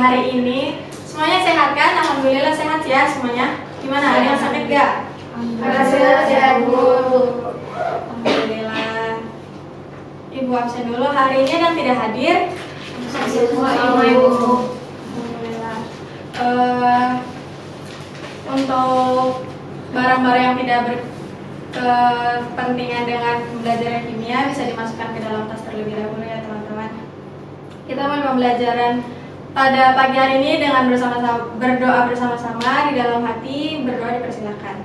hari ini. Semuanya sehat kan? Alhamdulillah sehat ya semuanya. Gimana? Ada yang sakit gak? Sehat ya Bu. Alhamdulillah. Ibu absen dulu hari ini dan tidak hadir. Semua Ibu. Alhamdulillah. Untuk barang-barang yang tidak berkepentingan dengan belajar kimia bisa dimasukkan ke dalam tas terlebih dahulu ya teman-teman. Kita mulai pembelajaran pada pagi hari ini dengan berdoa bersama-sama di dalam hati. Berdoa dipersilakan.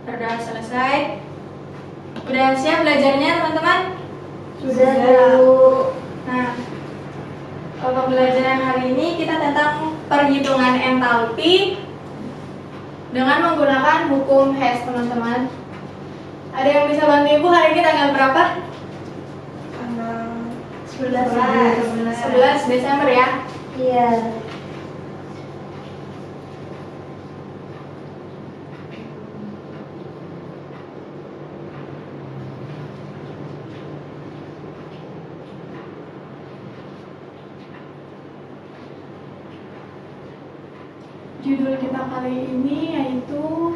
Berdoa selesai. Udah siap belajarnya teman-teman? Sudah Bu. Nah, pembelajaran hari ini kita tentang perhitungan entalpi dengan menggunakan hukum Hess teman-teman. Ada yang bisa bantu Ibu hari ini tanggal berapa? 11 Desember ya? Iya. Judul kita kali ini yaitu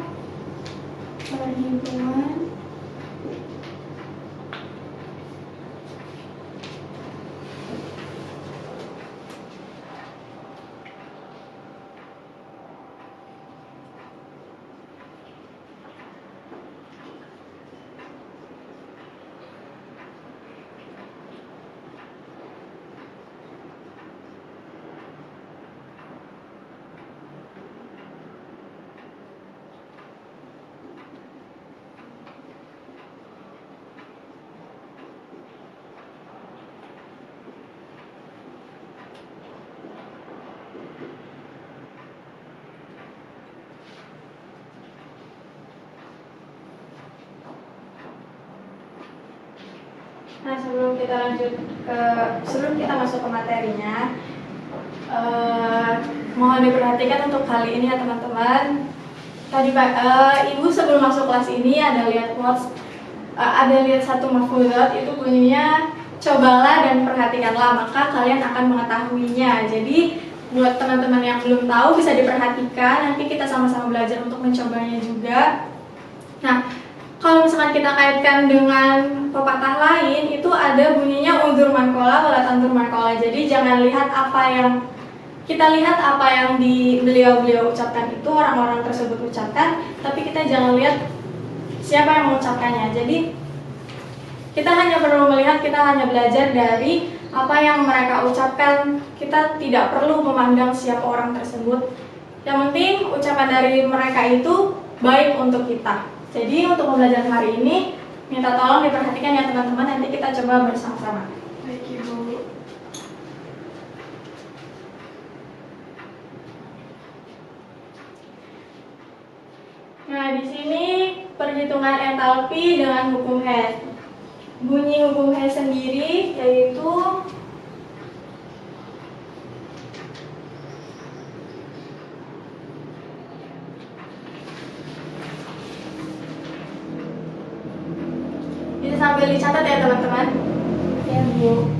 perhitungan Nah, sebelum kita masuk ke materinya, mohon diperhatikan untuk kali ini ya teman-teman. Tadi Ibu sebelum masuk kelas ini ada lihat satu maf'ulat itu bunyinya cobalah dan perhatikanlah, maka kalian akan mengetahuinya. Jadi buat teman-teman yang belum tahu bisa diperhatikan, nanti kita sama-sama belajar untuk mencobanya juga. Nah, kalau misalkan kita kaitkan dengan pepatah lain, itu ada bunyinya undur mankola wala tantur mankola. Jadi jangan lihat kita lihat apa yang beliau ucapkan itu, orang-orang tersebut ucapkan, tapi kita jangan lihat siapa yang mengucapkannya. Jadi kita hanya perlu melihat, kita hanya belajar dari apa yang mereka ucapkan. Kita tidak perlu memandang siapa orang tersebut. Yang penting ucapan dari mereka itu baik untuk kita. Jadi untuk pembelajaran hari ini minta tolong diperhatikan ya teman-teman, nanti kita coba bersama-sama. Baik Ibu. Nah, di sini perhitungan entalpi dengan hukum Hess. Bunyi hukum Hess sendiri yaitu bisa sambil dicatat ya teman-teman. Ya Bu.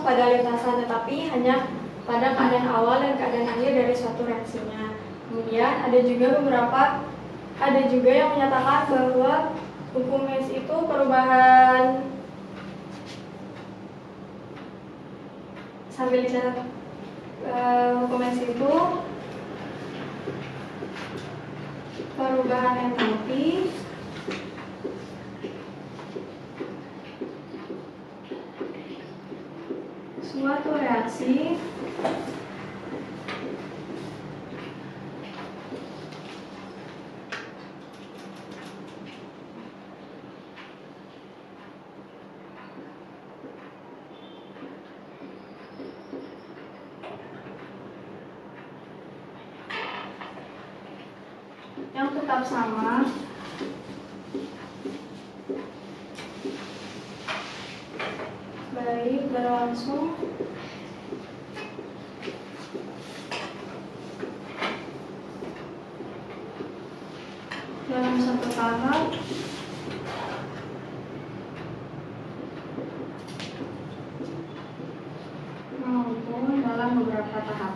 pada lintasan, tetapi hanya pada keadaan awal dan keadaan akhir dari suatu reaksinya. Kemudian ada juga yang menyatakan bahwa hukum Hess itu perubahan, sambil dicatat, hukum Hess itu perubahan entalpi suatu reaksi yang tetap sama baik berlangsung dalam satu tahap maupun dalam beberapa tahap.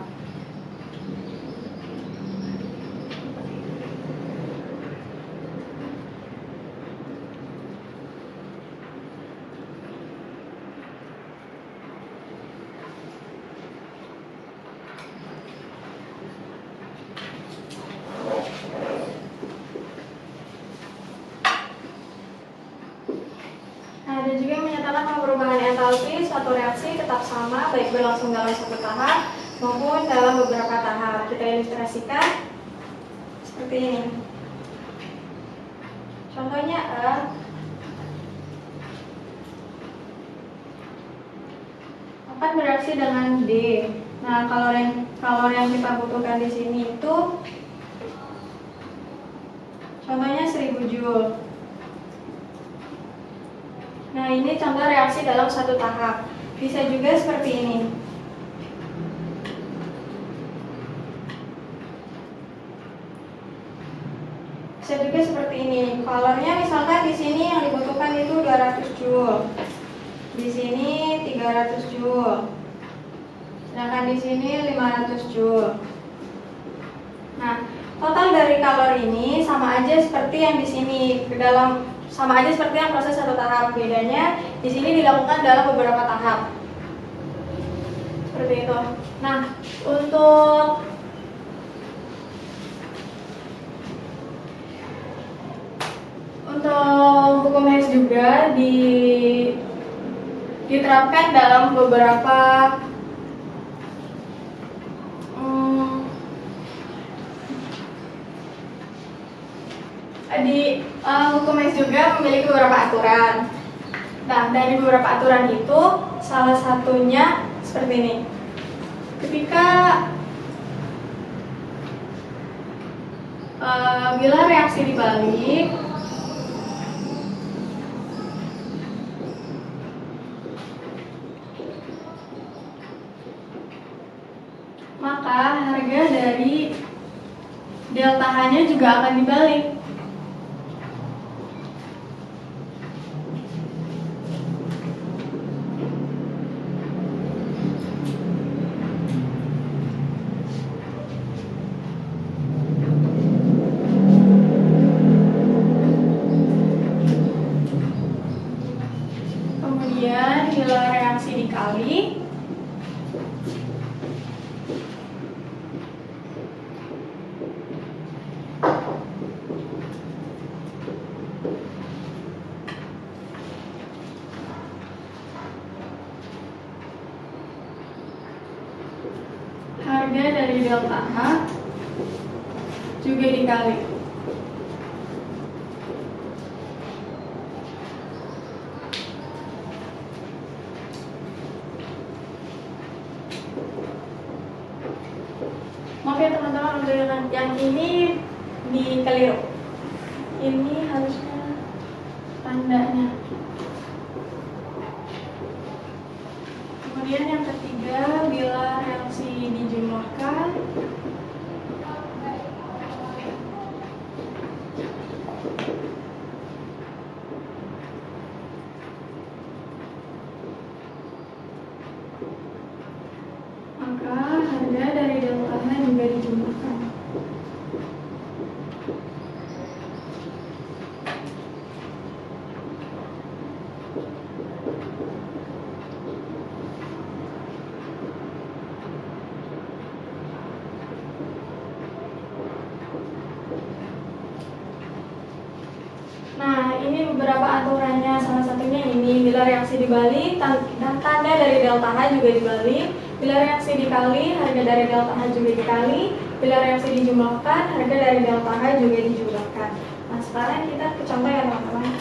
Ada juga yang menyatakan bahwa perubahan entalpi suatu reaksi tetap sama baik berlangsung dalam satu tahap maupun dalam beberapa tahap. Kita ilustrasikan seperti ini. Contohnya akan bereaksi dengan D. Nah, kalori yang kita butuhkan di sini itu contohnya 1000 Joule. Nah, ini contoh reaksi dalam satu tahap. Bisa juga seperti ini. Bisa juga seperti ini. Kalorinya misalkan di sini yang dibutuhkan itu 200 Joule. Di sini 300 Joule. Sedangkan di sini 500 Joule. Nah, total dari kalori ini sama aja seperti yang di sini sama aja seperti yang proses satu tahap. Bedanya di sini dilakukan dalam beberapa tahap. Seperti itu. Nah, untuk hukum Hess juga diterapkan dalam beberapa hukum Hess juga memiliki beberapa aturan. Nah, dari beberapa aturan itu salah satunya seperti ini. Ketika bila reaksi dibalik, maka harga dari delta H-nya juga akan dibalik. Kemudian bila reaksi dikali, harga dari delta H juga dikali. Maaf ya teman-teman, untuk yang ini dikeliru. Ini harusnya tandanya. Kemudian yang ketiga, bila reaksi dijumlahkan, beberapa aturannya, salah satunya ini, bila reaksi dibalik, tanda dari delta H juga dibalik, bila reaksi dikali, harga dari delta H juga dikali, bila reaksi dijumlahkan, harga dari delta H juga dijumlahkan. Nah, sekarang kita ke contoh ya teman-teman.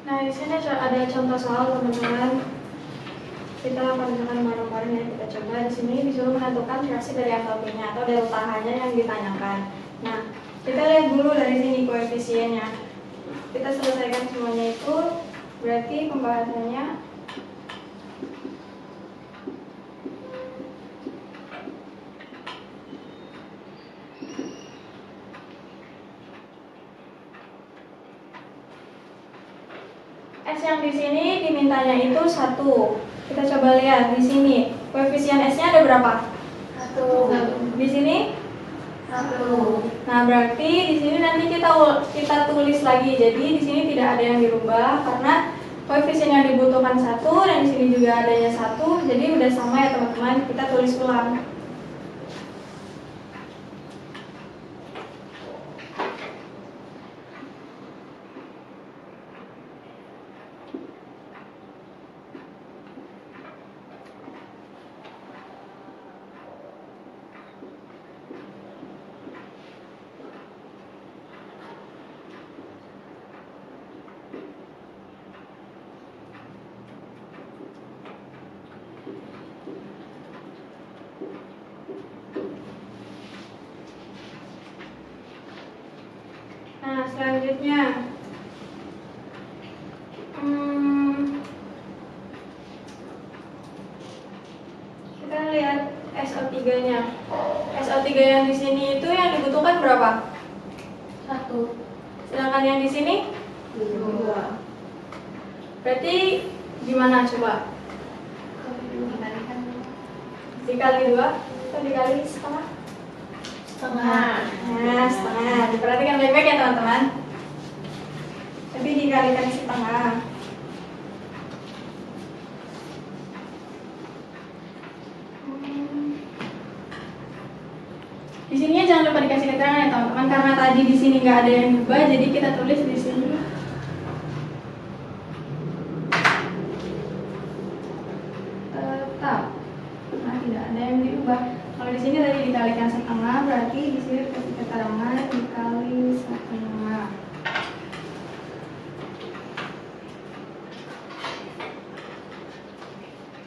Nah, di sini ada contoh soal teman-teman. Kita akan dengan bareng-bareng ya, kita coba. Di sini disuruh menentukan reaksi dari entalpinya atau delta H-nya yang ditanyakan. Nah, kita lihat dulu dari sini koefisiennya. Kita selesaikan semuanya itu, berarti pembahasannya S yang di sini dimintanya itu 1. Kita coba lihat di sini. Koefisien S-nya ada berapa? 1. Di sini 1. Nah, berarti di sini nanti kita tulis lagi. Jadi di sini tidak ada yang dirubah karena koefisien yang dibutuhkan 1 dan di sini juga adanya 1. Jadi udah sama ya teman-teman. Kita tulis ulang. Nah, selanjutnya kita lihat SO3-nya. SO3 yang di sini itu yang dibutuhkan berapa? 1. Sedangkan yang di sini 2. berarti gimana coba? Dikali 2 atau dikali setengah? Setengah. Nah, setengah. Diperhatikan baik-baik ya teman-teman. Tapi dikalikan setengah. Di sininya jangan lupa dikasih keterangan ya teman-teman, karena tadi di sini nggak ada yang diubah, jadi kita tulis di sini. Tetap, nah tidak ada yang diubah. Kalau di sini tadi dikalikan setengah, berarti di sini kasih keterangan dikali setengah.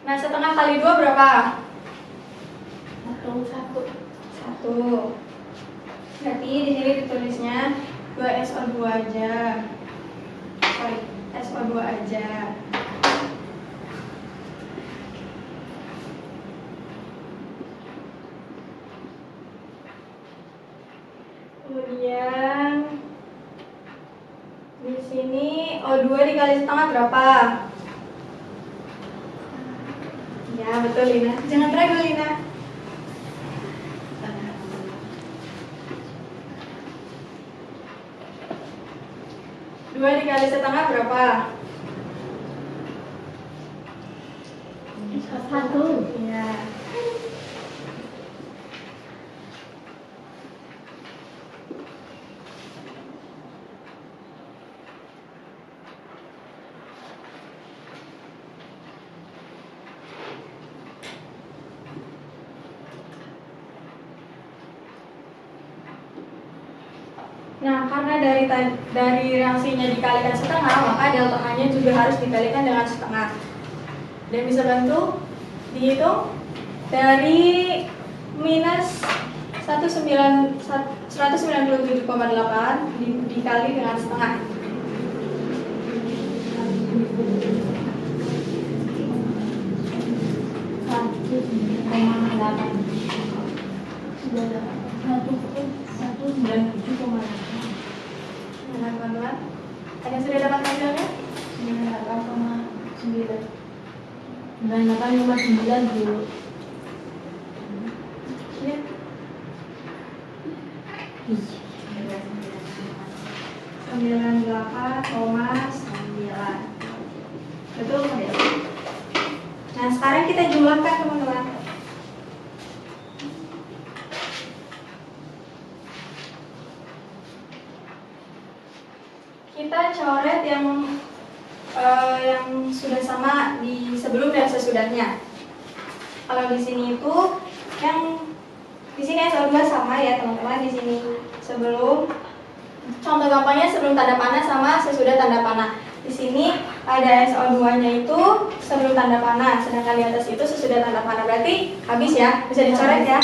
Nah, setengah kali 2 berapa? 1. 1. Berarti di sini ditulisnya 2SO2 aja. Sorry, SO2 aja. Kemudian di sini O2 dikali setengah berapa? Ya, betul Lina. Jangan ragu Lina. 2 dikali setengah berapa? 1. Iya. Nah, karena dari reaksinya dikalikan setengah, maka delta H-nya juga harus dikalikan dengan setengah. Dan bisa bantu dihitung dari minus 197,8 dikali dengan setengah. Nah, teman-teman, ada yang sudah dapat hasilnya? 98,9. 98,9 dulu. Ya. 98,9. Betul kan ya? Nah, sekarang kita jumlahkan teman-teman. Kita coret yang sudah sama di sebelum dan sesudahnya. Kalau di sini itu yang di sini SO2 sama ya teman-teman, di sini sebelum, contoh gampangnya sebelum tanda panah sama sesudah tanda panah. Di sini ada SO2-nya itu sebelum tanda panah, sedangkan di atas itu sesudah tanda panah. Berarti habis ya, bisa dicoret ya.